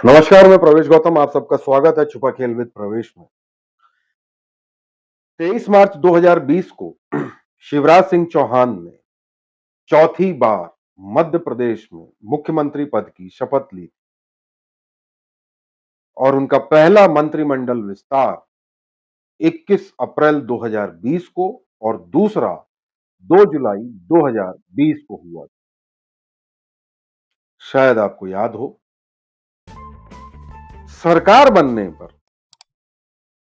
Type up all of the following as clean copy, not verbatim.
नमस्कार, मैं प्रवेश गौतम। आप सबका स्वागत है छुपा खेल विद प्रवेश में। 23 मार्च 2020 को शिवराज सिंह चौहान ने चौथी बार मध्य प्रदेश में मुख्यमंत्री पद की शपथ ली और उनका पहला मंत्रिमंडल विस्तार 21 अप्रैल 2020 को और दूसरा 2 जुलाई 2020 को हुआ। शायद आपको याद हो, सरकार बनने पर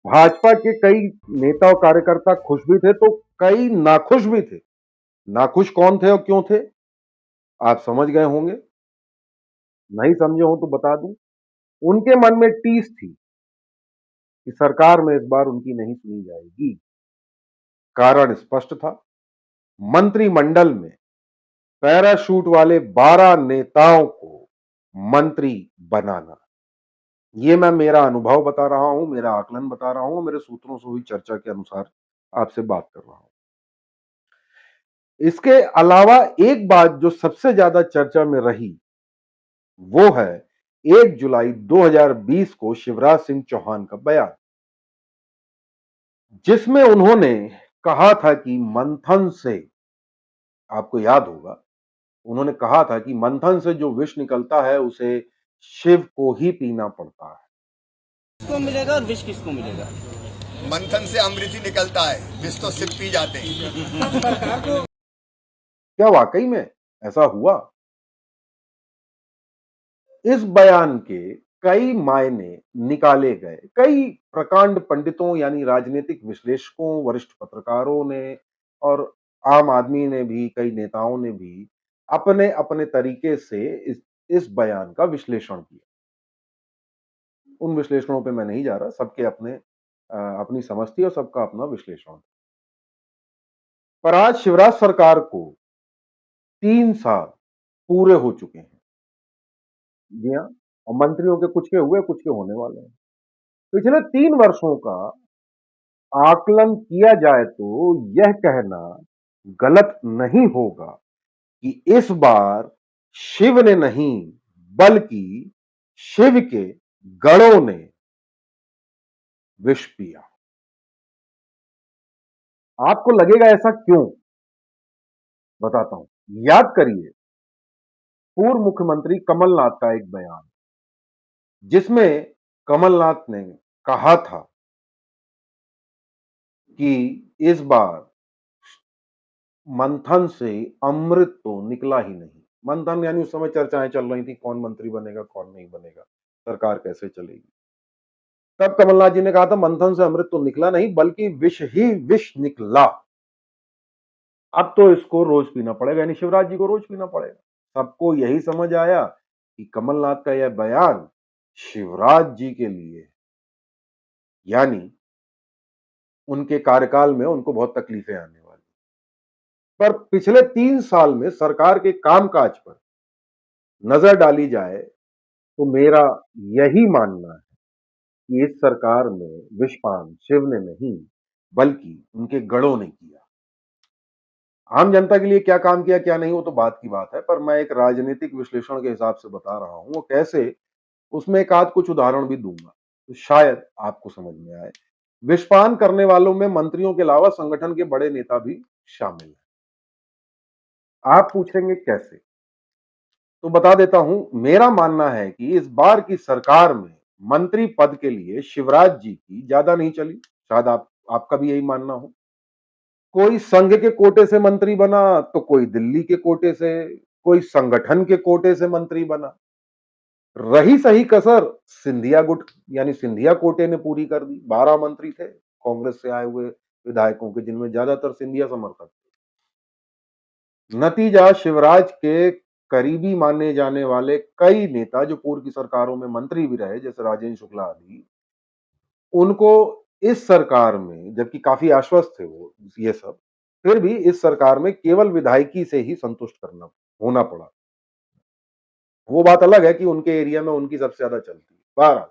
भाजपा के कई नेता और कार्यकर्ता खुश भी थे तो कई नाखुश भी थे। नाखुश कौन थे और क्यों थे, आप समझ गए होंगे। नहीं समझे हो तो बता दूं। उनके मन में टीस थी कि सरकार में इस बार उनकी नहीं सुनी जाएगी। कारण स्पष्ट था, मंत्रिमंडल में पैराशूट वाले 12 नेताओं को मंत्री बनाना। ये मैं मेरा अनुभव बता रहा हूं, मेरा आकलन बता रहा हूं, मेरे सूत्रों से हुई चर्चा के अनुसार आपसे बात कर रहा हूं। इसके अलावा एक बात जो सबसे ज्यादा चर्चा में रही वो है 1 जुलाई 2020 को शिवराज सिंह चौहान का बयान, जिसमें उन्होंने कहा था कि मंथन से, आपको याद होगा, उन्होंने कहा था कि मंथन से जो विष निकलता है उसे शिव को ही पीना पड़ता है। किसको मिलेगा और विष किसको मिलेगा? मंथन से अमृत ही निकलता है, विष तो सिर्फ पी जाते हैं। क्या वाकई में ऐसा हुआ? इस बयान के कई मायने निकाले गए। कई प्रकांड पंडितों यानी राजनीतिक विश्लेषकों, वरिष्ठ पत्रकारों ने और आम आदमी ने भी, कई नेताओं ने भी अपने अपने तरीके से इस बयान का विश्लेषण किया। उन विश्लेषणों पे मैं नहीं जा रहा, सबके अपने अपनी समझ थी और सबका अपना विश्लेषण। पर आज शिवराज सरकार को 3 साल पूरे हो चुके हैं। जी हाँ, और मंत्रियों के कुछ के हुए, कुछ के होने वाले हैं। पिछले 3 वर्षों का आकलन किया जाए तो यह कहना गलत नहीं होगा कि इस बार शिव ने नहीं बल्कि शिव के गणों ने विष पिया। आपको लगेगा ऐसा क्यों, बताता हूं। याद करिए पूर्व मुख्यमंत्री कमलनाथ का एक बयान, जिसमें कमलनाथ ने कहा था कि इस बार मंथन से अमृत तो निकला ही नहीं। मंथन यानी उस समय चर्चाएं चल रही थी, कौन मंत्री बनेगा, कौन नहीं बनेगा, सरकार कैसे चलेगी। तब कमलनाथ जी ने कहा था मंथन से अमृत तो निकला नहीं बल्कि विष ही विष निकला। अब तो इसको रोज पीना पड़ेगा, यानी शिवराज जी को रोज पीना पड़ेगा। सबको यही समझ आया कि कमलनाथ का यह बयान शिवराज जी के लिए है, यानी उनके कार्यकाल में उनको बहुत तकलीफें आने वाली। पर पिछले 3 साल में सरकार के कामकाज पर नजर डाली जाए तो मेरा यही मानना है कि इस सरकार में विषपान शिव ने नहीं बल्कि उनके गणों ने किया। आम जनता के लिए क्या काम किया क्या नहीं वो तो बात की बात है, पर मैं एक राजनीतिक विश्लेषण के हिसाब से बता रहा हूं वो कैसे, उसमें एक आध कुछ उदाहरण भी दूंगा तो शायद आपको समझ में आए। विषपान करने वालों में मंत्रियों के अलावा संगठन के बड़े नेता भी शामिल हैं। आप पूछेंगे कैसे, तो बता देता हूं। मेरा मानना है कि इस बार की सरकार में मंत्री पद के लिए शिवराज जी की ज्यादा नहीं चली। शायद आपका भी यही मानना हो। कोई संघ के कोटे से मंत्री बना तो कोई दिल्ली के कोटे से, कोई संगठन के कोटे से मंत्री बना। रही सही कसर सिंधिया गुट यानी सिंधिया कोटे ने पूरी कर दी। 12 मंत्री थे कांग्रेस से आए हुए विधायकों के, जिनमें ज्यादातर सिंधिया समर्थक थे। नतीजा शिवराज के करीबी माने जाने वाले कई नेता जो पूर्व की सरकारों में मंत्री भी रहे, जैसे राजेंद्र शुक्ला आदि, उनको इस सरकार में, जबकि काफी आश्वस्त थे वो ये सब, फिर भी इस सरकार में केवल विधायकी से ही संतुष्ट करना होना पड़ा। वो बात अलग है कि उनके एरिया में उनकी सबसे ज्यादा चलती है। बहरहाल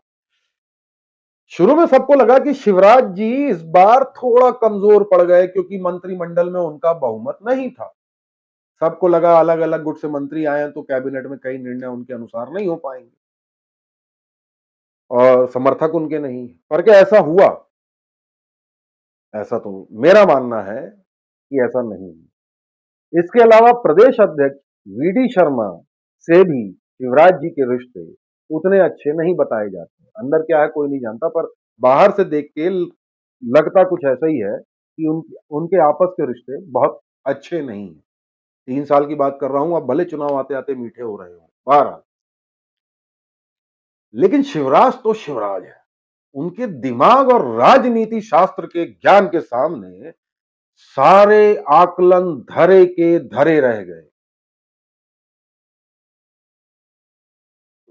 शुरू में सबको लगा कि शिवराज जी इस बार थोड़ा कमजोर पड़ गए क्योंकि मंत्रिमंडल में उनका बहुमत नहीं था। सबको लगा अलग अलग गुट से मंत्री आए हैं तो कैबिनेट में कई निर्णय उनके अनुसार नहीं हो पाएंगे। और समर्थक उनके नहीं है। पर क्या ऐसा हुआ? ऐसा तो मेरा मानना है कि ऐसा नहीं है। इसके अलावा प्रदेश अध्यक्ष वीडी शर्मा से भी शिवराज जी के रिश्ते उतने अच्छे नहीं बताए जाते। अंदर क्या है कोई नहीं जानता, पर बाहर से देख के लगता कुछ ऐसा ही है कि उनके आपस के रिश्ते बहुत अच्छे नहीं हैं। 3 साल की बात कर रहा हूं, अब भले चुनाव आते-आते मीठे हो रहे हो। बहरहाल, लेकिन शिवराज तो शिवराज है। उनके दिमाग और राजनीति शास्त्र के ज्ञान के सामने सारे आकलन धरे के धरे रह गए।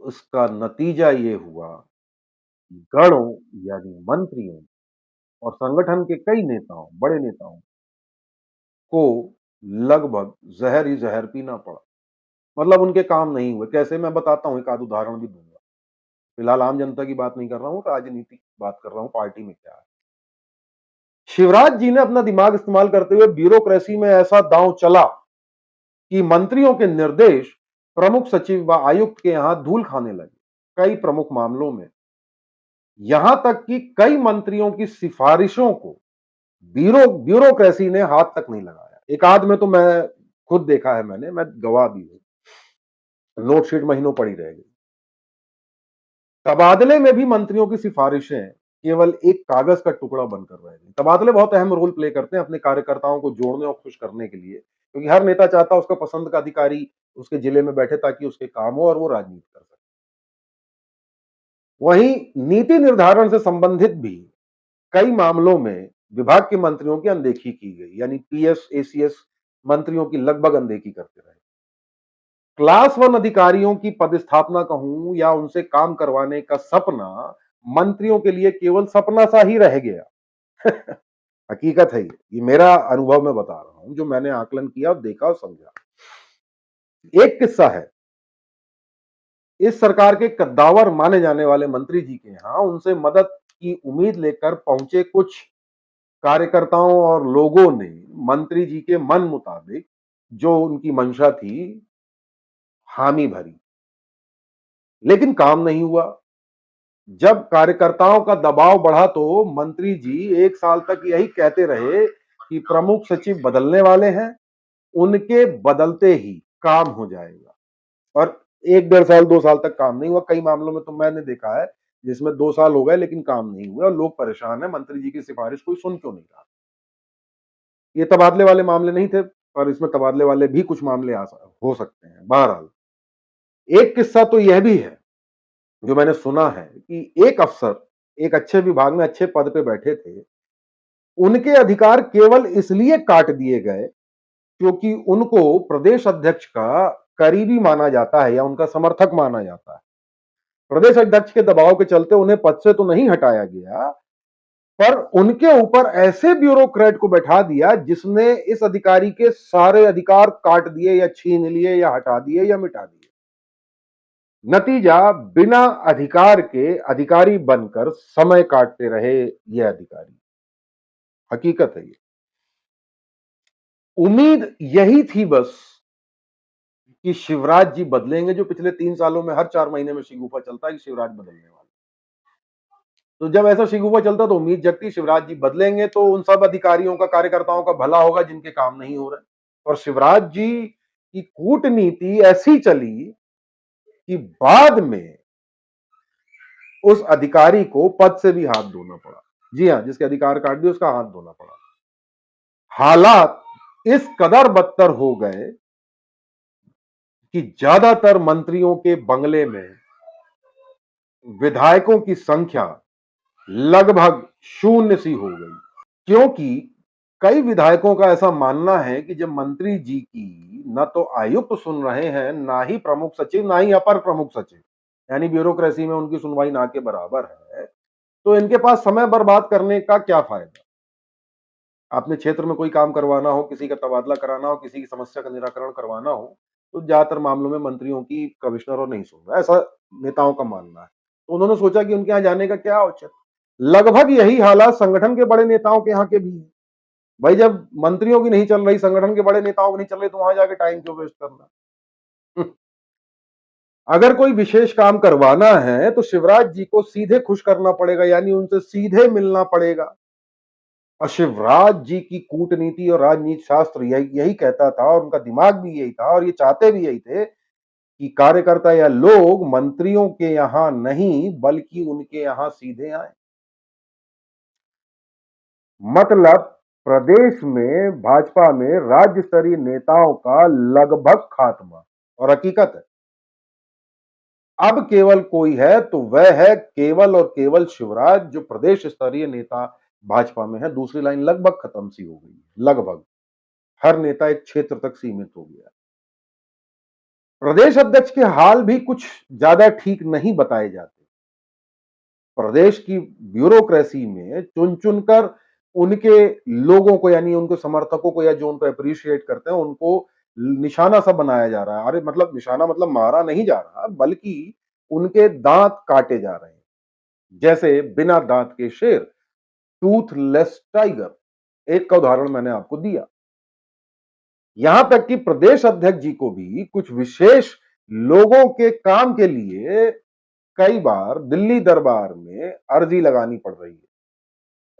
उसका नतीजा ये हुआ, गणों यानी मंत्रियों और संगठन के कई नेताओं, बड़े नेताओं को लगभग जहर ही जहर पीना पड़ा। मतलब उनके काम नहीं हुए। कैसे, मैं बताता हूं, एक आध उदाहरण भी दूंगा। फिलहाल आम जनता की बात नहीं कर रहा हूं, राजनीति की बात कर रहा हूं, पार्टी में क्या है। शिवराज जी ने अपना दिमाग इस्तेमाल करते हुए ब्यूरोक्रेसी में ऐसा दांव चला कि मंत्रियों के निर्देश प्रमुख सचिव व आयुक्त के यहां धूल खाने लगे कई प्रमुख मामलों में। यहां तक कि कई मंत्रियों की सिफारिशों को ब्यूरोक्रेसी ने हाथ तक नहीं लगाया। एक आध में तो मैं खुद देखा है, मैं गवाह भी हूं। नोटशीट महीनों पड़ी रह गई। तबादले में भी मंत्रियों की सिफारिशें केवल एक कागज का टुकड़ा बनकर रह गई। तबादले बहुत अहम रोल प्ले करते हैं अपने कार्यकर्ताओं को जोड़ने और खुश करने के लिए, क्योंकि हर नेता चाहता है उसका पसंद का अधिकारी उसके जिले में बैठे ताकि उसके काम हो और वो राजनीति कर सके। वहीं नीति निर्धारण से संबंधित भी कई मामलों में विभाग के मंत्रियों की अनदेखी की गई, यानी पीएस एसीएस मंत्रियों की लगभग अनदेखी करते रहे। क्लास वन अधिकारियों की पदस्थापना कहूं या उनसे काम करवाने का सपना मंत्रियों के लिए केवल सपना सा ही रह गया। हकीकत है ये मेरा अनुभव मैं बता रहा हूं, जो मैंने आकलन किया, देखा और समझा। एक किस्सा है, इस सरकार के कद्दावर माने जाने वाले मंत्री जी के यहां उनसे मदद की उम्मीद लेकर पहुंचे कुछ कार्यकर्ताओं और लोगों ने मंत्री जी के मन मुताबिक जो उनकी मंशा थी, हामी भरी, लेकिन काम नहीं हुआ। जब कार्यकर्ताओं का दबाव बढ़ा तो मंत्री जी 1 साल तक यही कहते रहे कि प्रमुख सचिव बदलने वाले हैं, उनके बदलते ही काम हो जाएगा। और 1 डेढ़ साल 2 साल तक काम नहीं हुआ। कई मामलों में तो मैंने देखा है जिसमें 2 साल हो गए लेकिन काम नहीं हुआ और लोग परेशान हैं, मंत्री जी की सिफारिश कोई सुन क्यों नहीं रहा। ये तबादले वाले मामले नहीं थे, पर इसमें तबादले वाले भी कुछ मामले हो सकते हैं। बहरहाल, एक किस्सा तो यह भी है जो मैंने सुना है कि एक अफसर एक अच्छे विभाग में अच्छे पद पे बैठे थे, उनके अधिकार केवल इसलिए काट दिए गए क्योंकि उनको प्रदेश अध्यक्ष का करीबी माना जाता है या उनका समर्थक माना जाता है। प्रदेश अध्यक्ष के दबाव के चलते उन्हें पद से तो नहीं हटाया गया, पर उनके ऊपर ऐसे ब्यूरोक्रेट को बैठा दिया जिसने इस अधिकारी के सारे अधिकार काट दिए या छीन लिए या हटा दिए या मिटा दिए। नतीजा, बिना अधिकार के अधिकारी बनकर समय काटते रहे ये अधिकारी। हकीकत है ये। उम्मीद यही थी बस कि शिवराज जी बदलेंगे, जो पिछले 3 सालों में हर 4 महीने में शिगुफा चलता है कि शिवराज बदलने वाले। तो जब ऐसा शिगुफा चलता तो उम्मीद जगती शिवराज जी बदलेंगे तो उन सब अधिकारियों का, कार्यकर्ताओं का भला होगा जिनके काम नहीं हो रहे। और शिवराज जी की कूटनीति ऐसी चली कि बाद में उस अधिकारी को पद से भी हाथ धोना पड़ा। जी हां, जिसके अधिकार काट दिए उसका हाथ धोना पड़ा। हालात इस कदर बदतर हो गए कि ज्यादातर मंत्रियों के बंगले में विधायकों की संख्या लगभग शून्य सी हो गई, क्योंकि कई विधायकों का ऐसा मानना है कि जब मंत्री जी की न तो आयुक्त सुन रहे हैं, ना ही प्रमुख सचिव, ना ही अपर प्रमुख सचिव, यानी ब्यूरोक्रेसी में उनकी सुनवाई ना के बराबर है, तो इनके पास समय बर्बाद करने का क्या फायदा। अपने क्षेत्र में कोई काम करवाना हो, किसी का तबादला कराना हो, किसी की समस्या का निराकरण करवाना हो, तो ज्यादातर मामलों में मंत्रियों की कमिश्नरों नहीं सुन रहा, ऐसा नेताओं का मानना है। तो उन्होंने सोचा कि उनके यहां जाने का क्या औचित्य। लगभग यही हालात संगठन के बड़े नेताओं के यहाँ के भी है। भाई, जब मंत्रियों की नहीं चल रही, संगठन के बड़े नेताओं की नहीं चल रही, तो वहां जाके टाइम क्यों वेस्ट करना। अगर कोई विशेष काम करवाना है तो शिवराज जी को सीधे खुश करना पड़ेगा, यानी उनसे सीधे मिलना पड़ेगा। और शिवराज जी की कूटनीति और राजनीति शास्त्र यही कहता था, और उनका दिमाग भी यही था, और ये चाहते भी यही थे कि कार्यकर्ता या लोग मंत्रियों के यहां नहीं बल्कि उनके यहां सीधे आए। मतलब प्रदेश में भाजपा में राज्य स्तरीय नेताओं का लगभग खात्मा। और हकीकत है, अब केवल कोई है तो वह है केवल और केवल शिवराज, जो प्रदेश स्तरीय नेता भाजपा में है। दूसरी लाइन लगभग खत्म सी हो गई है, लगभग हर नेता एक क्षेत्र तक सीमित हो गया। प्रदेश अध्यक्ष के हाल भी कुछ ज्यादा ठीक नहीं बताए जाते। प्रदेश की ब्यूरोक्रेसी में चुन चुनकर उनके लोगों को, यानी उनके समर्थकों को, या जो उनको अप्रिशिएट करते हैं, उनको निशाना सा बनाया जा रहा है। अरे मतलब निशाना मतलब मारा नहीं जा रहा, बल्कि उनके दांत काटे जा रहे हैं, जैसे बिना दांत के शेर, टूथलेस टाइगर। एक का उदाहरण मैंने आपको दिया। यहां तक कि प्रदेश अध्यक्ष जी को भी कुछ विशेष लोगों के काम के लिए कई बार दिल्ली दरबार में अर्जी लगानी पड़ रही है,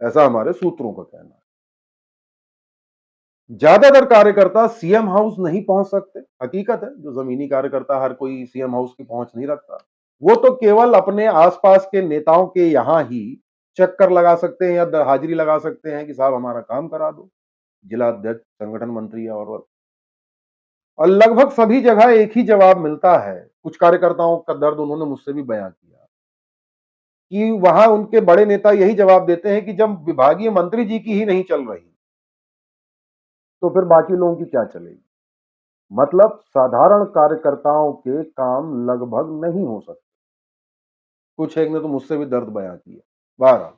ऐसा हमारे सूत्रों का कहना है। ज्यादातर कार्यकर्ता सीएम हाउस नहीं पहुंच सकते। हकीकत है, जो जमीनी कार्यकर्ता हर कोई सीएम हाउस की पहुंच नहीं रखता। वो तो केवल अपने आसपास के नेताओं के यहां ही चक्कर लगा सकते हैं या हाजिरी लगा सकते हैं कि साहब हमारा काम करा दो, जिला अध्यक्ष, संगठन मंत्री और लगभग सभी जगह एक ही जवाब मिलता है। कुछ कार्यकर्ताओं का दर्द उन्होंने मुझसे भी बयां किया कि वहां उनके बड़े नेता यही जवाब देते हैं कि जब विभागीय मंत्री जी की ही नहीं चल रही तो फिर बाकी लोगों की क्या चलेगी। मतलब साधारण कार्यकर्ताओं के काम लगभग नहीं हो सकते। कुछ एक ने तो मुझसे भी दर्द बयां किया। बहरहाल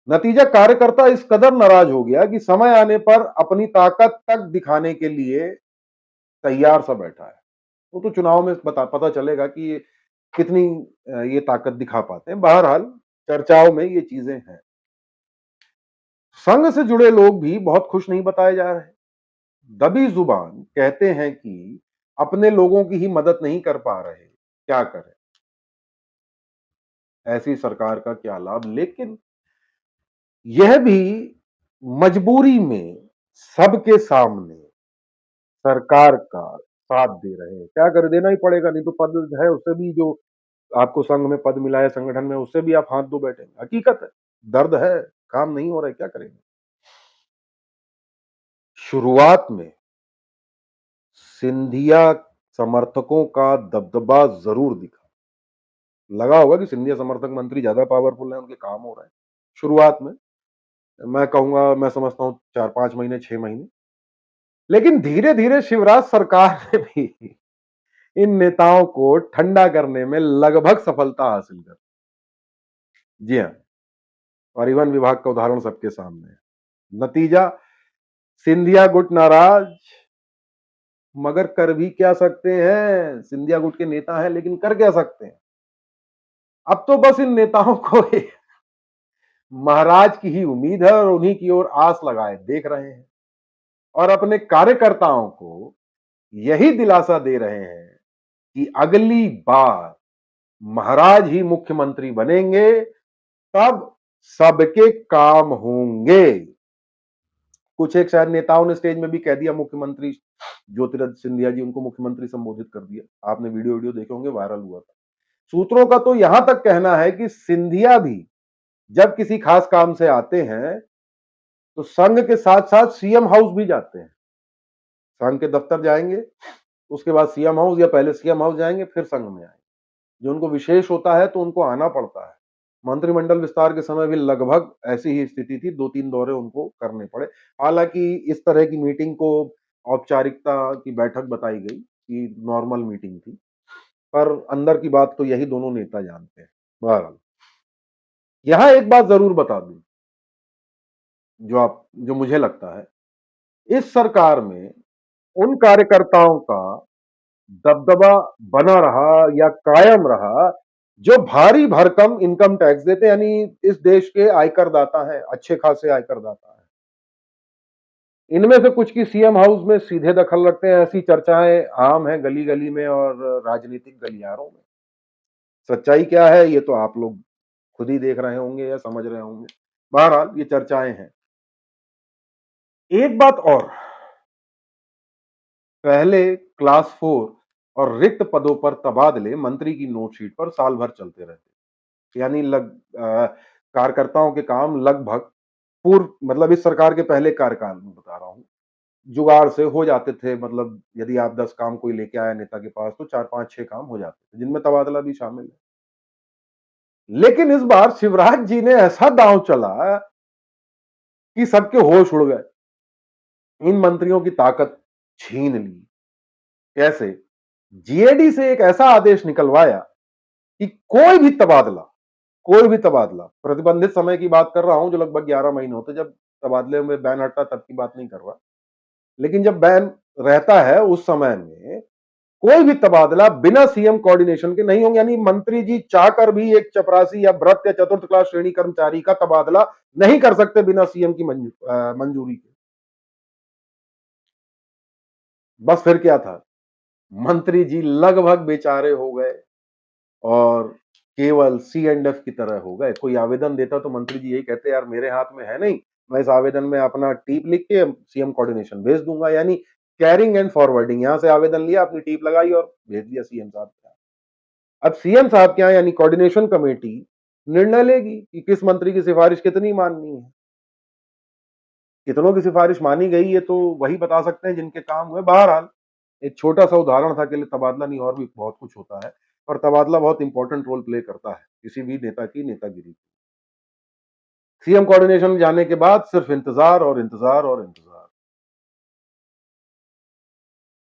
नतीजा, कार्यकर्ता इस कदर नाराज हो गया कि समय आने पर अपनी ताकत तक दिखाने के लिए तैयार सा बैठा है। वो तो चुनाव में पता चलेगा कि ये कितनी ये ताकत दिखा पाते हैं। बहरहाल चर्चाओं में ये चीजें हैं। संघ से जुड़े लोग भी बहुत खुश नहीं बताए जा रहे। दबी जुबान कहते हैं कि अपने लोगों की ही मदद नहीं कर पा रहे, क्या करें, ऐसी सरकार का क्या लाभ। लेकिन यह भी मजबूरी में सबके सामने सरकार का साथ दे रहे हैं। क्या कर, देना ही पड़ेगा, नहीं तो पद है उससे भी, जो आपको संघ में पद मिला है, संगठन में, उससे भी आप हाथ धो बैठेंगे। हकीकत है, दर्द है, काम नहीं हो रहा है, क्या करेंगे। शुरुआत में सिंधिया समर्थकों का दबदबा जरूर दिखा। लगा होगा कि सिंधिया समर्थक मंत्री ज्यादा पावरफुल है, उनके काम हो रहे हैं। शुरुआत में मैं कहूंगा, मैं समझता हूं 4-5 महीने, 6 महीने। लेकिन धीरे धीरे शिवराज सरकार ने भी इन नेताओं को ठंडा करने में लगभग सफलता हासिल कर। जी हाँ, परिवहन विभाग का उदाहरण सबके सामने है। नतीजा, सिंधिया गुट नाराज, मगर कर भी क्या सकते हैं। सिंधिया गुट के नेता हैं, लेकिन कर क्या सकते हैं। अब तो बस इन नेताओं को महाराज की ही उम्मीद है, और उन्हीं की ओर आस लगाए देख रहे हैं, और अपने कार्यकर्ताओं को यही दिलासा दे रहे हैं कि अगली बार महाराज ही मुख्यमंत्री बनेंगे, तब सबके काम होंगे। कुछ एक शायद नेताओं ने स्टेज में भी कह दिया, मुख्यमंत्री ज्योतिरादित्य सिंधिया जी, उनको मुख्यमंत्री संबोधित कर दिया। आपने वीडियो देखे होंगे, वायरल हुआ था। सूत्रों का तो यहां तक कहना है कि सिंधिया भी जब किसी खास काम से आते हैं तो संघ के साथ साथ सीएम हाउस भी जाते हैं। संघ के दफ्तर जाएंगे, उसके बाद सीएम हाउस, या पहले सीएम हाउस जाएंगे फिर संघ में आएंगे। जो उनको विशेष होता है तो उनको आना पड़ता है। मंत्रिमंडल विस्तार के समय भी लगभग ऐसी ही स्थिति थी, 2-3 दौरे उनको करने पड़े। हालांकि इस तरह की मीटिंग को औपचारिकता की बैठक बताई गई कि नॉर्मल मीटिंग थी, पर अंदर की बात तो यही दोनों नेता जानते हैं। बहरहाल यहां एक बात जरूर बता दूं, जो मुझे लगता है, इस सरकार में उन कार्यकर्ताओं का दबदबा बना रहा या कायम रहा जो भारी भरकम इनकम टैक्स देते हैं, यानी इस देश के आयकर दाता है, अच्छे खासे आयकर दाता है। इनमें से कुछ की सीएम हाउस में सीधे दखल रखते हैं, ऐसी चर्चाएं आम है गली गली में और राजनीतिक गलियारों में। सच्चाई क्या है ये तो आप लोग खुद ही देख रहे होंगे या समझ रहे होंगे। बहरहाल ये चर्चाएं हैं। एक बात और, पहले क्लास 4 और रिक्त पदों पर तबादले मंत्री की नोटशीट पर साल भर चलते रहते, यानी कार्यकर्ताओं के काम लगभग पूर्व मतलब इस सरकार के पहले कार्यकाल में बता रहा हूं, जुगाड़ से हो जाते थे। मतलब यदि आप 10 काम कोई लेके आया नेता के पास तो 4-5-6 काम हो जाते थे, जिनमें तबादला भी शामिल है। लेकिन इस बार शिवराज जी ने ऐसा दांव चला कि सबके होश उड़ गए। इन मंत्रियों की ताकत छीन ली। कैसे? जीएडी से एक ऐसा आदेश निकलवाया कि कोई भी तबादला प्रतिबंधित समय की बात कर रहा हूं, जो लगभग 11 महीने होते, जब तबादले में बैन हटता तब की बात नहीं कर रहा, लेकिन जब बैन रहता है उस समय में कोई भी तबादला बिना सीएम कोऑर्डिनेशन के नहीं होंगे। यानी मंत्री जी चाहकर भी एक चपरासी या भ्रष्ट या चतुर्थ क्लास श्रेणी कर्मचारी का तबादला नहीं कर सकते बिना सीएम की मंजूरी के। बस फिर क्या था, मंत्री जी लगभग बेचारे हो गए और केवल सी एंड एफ की तरह हो गए। कोई आवेदन देता तो मंत्री जी यही कहते, यार मेरे हाथ में है नहीं, मैं इस आवेदन में अपना टीप लिख के सीएम कोऑर्डिनेशन भेज दूंगा। यानी कैरिंग एंड फॉरवर्डिंग, यहां से आवेदन लिया, अपनी टीप लगाई और भेज दिया सीएम साहब के यहाँ। अब सीएम साहब के यहाँ यानी कोऑर्डिनेशन कमेटी निर्णय लेगी कि किस मंत्री की सिफारिश कितनी माननी है। कितनों की सिफारिश मानी गई ये तो वही बता सकते हैं जिनके काम हुए। बहरहाल एक छोटा सा उदाहरण था, के लिए तबादला नहीं और भी बहुत कुछ होता है, और तबादला बहुत इंपॉर्टेंट रोल प्ले करता है किसी भी नेता की नेतागिरी। सीएम कोऑर्डिनेशन जाने के बाद सिर्फ इंतजार और इंतजार और इंतजार।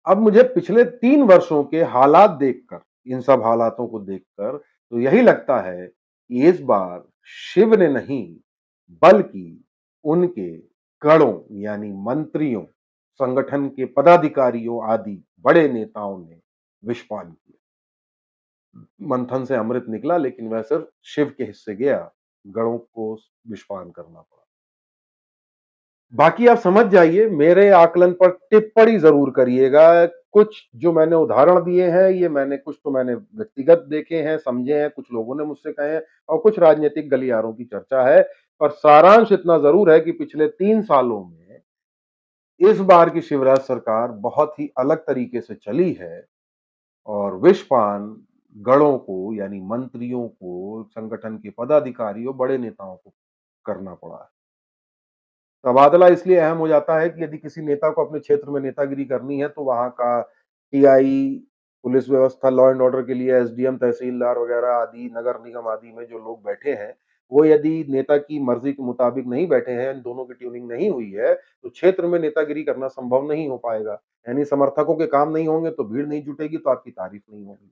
अब मुझे पिछले 3 वर्षों के हालात देखकर, इन सब हालातों को देखकर तो यही लगता है कि इस बार शिव ने नहीं बल्कि उनके गणों यानी मंत्रियों, संगठन के पदाधिकारियों आदि बड़े नेताओं ने विषपान किया। मंथन से अमृत निकला, लेकिन वह सिर्फ शिव के हिस्से गया, गणों को विषपान करना पड़ा। बाकी आप समझ जाइए, मेरे आकलन पर टिप्पणी जरूर करिएगा। कुछ जो मैंने उदाहरण दिए हैं, ये मैंने कुछ तो मैंने व्यक्तिगत देखे हैं, समझे हैं, कुछ लोगों ने मुझसे कहे हैं, और कुछ राजनीतिक गलियारों की चर्चा है। पर सारांश इतना जरूर है कि पिछले 3 सालों में इस बार की शिवराज सरकार बहुत ही अलग तरीके से चली है, और विषपान गणों को यानी मंत्रियों को, संगठन के पदाधिकारियों, बड़े नेताओं को करना पड़ा है। तबादला इसलिए अहम हो जाता है कि यदि किसी नेता को अपने क्षेत्र में नेतागिरी करनी है तो वहां का टीआई, पुलिस व्यवस्था, लॉ एंड ऑर्डर के लिए एसडीएम, तहसीलदार वगैरह आदि, नगर निगम आदि में जो लोग बैठे हैं, वो यदि नेता की मर्जी के मुताबिक नहीं बैठे हैं, इन दोनों की ट्यूनिंग नहीं हुई है, तो क्षेत्र में नेतागिरी करना संभव नहीं हो पाएगा। यानी समर्थकों के काम नहीं होंगे तो भीड़ नहीं जुटेगी, तो आपकी तारीफ नहीं होगी।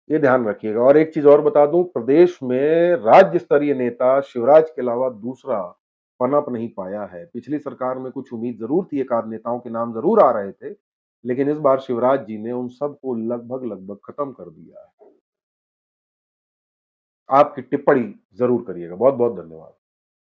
ये ध्यान रखिएगा। और एक चीज और बता दूं, प्रदेश में राज्य स्तरीय नेता शिवराज के अलावा दूसरा पनप नहीं पाया है। पिछली सरकार में कुछ उम्मीद जरूर थी, एक आध नेताओं के नाम जरूर आ रहे थे, लेकिन इस बार शिवराज जी ने उन सबको लगभग लगभग खत्म कर दिया है। आपकी टिप्पणी जरूर करिएगा। बहुत बहुत धन्यवाद।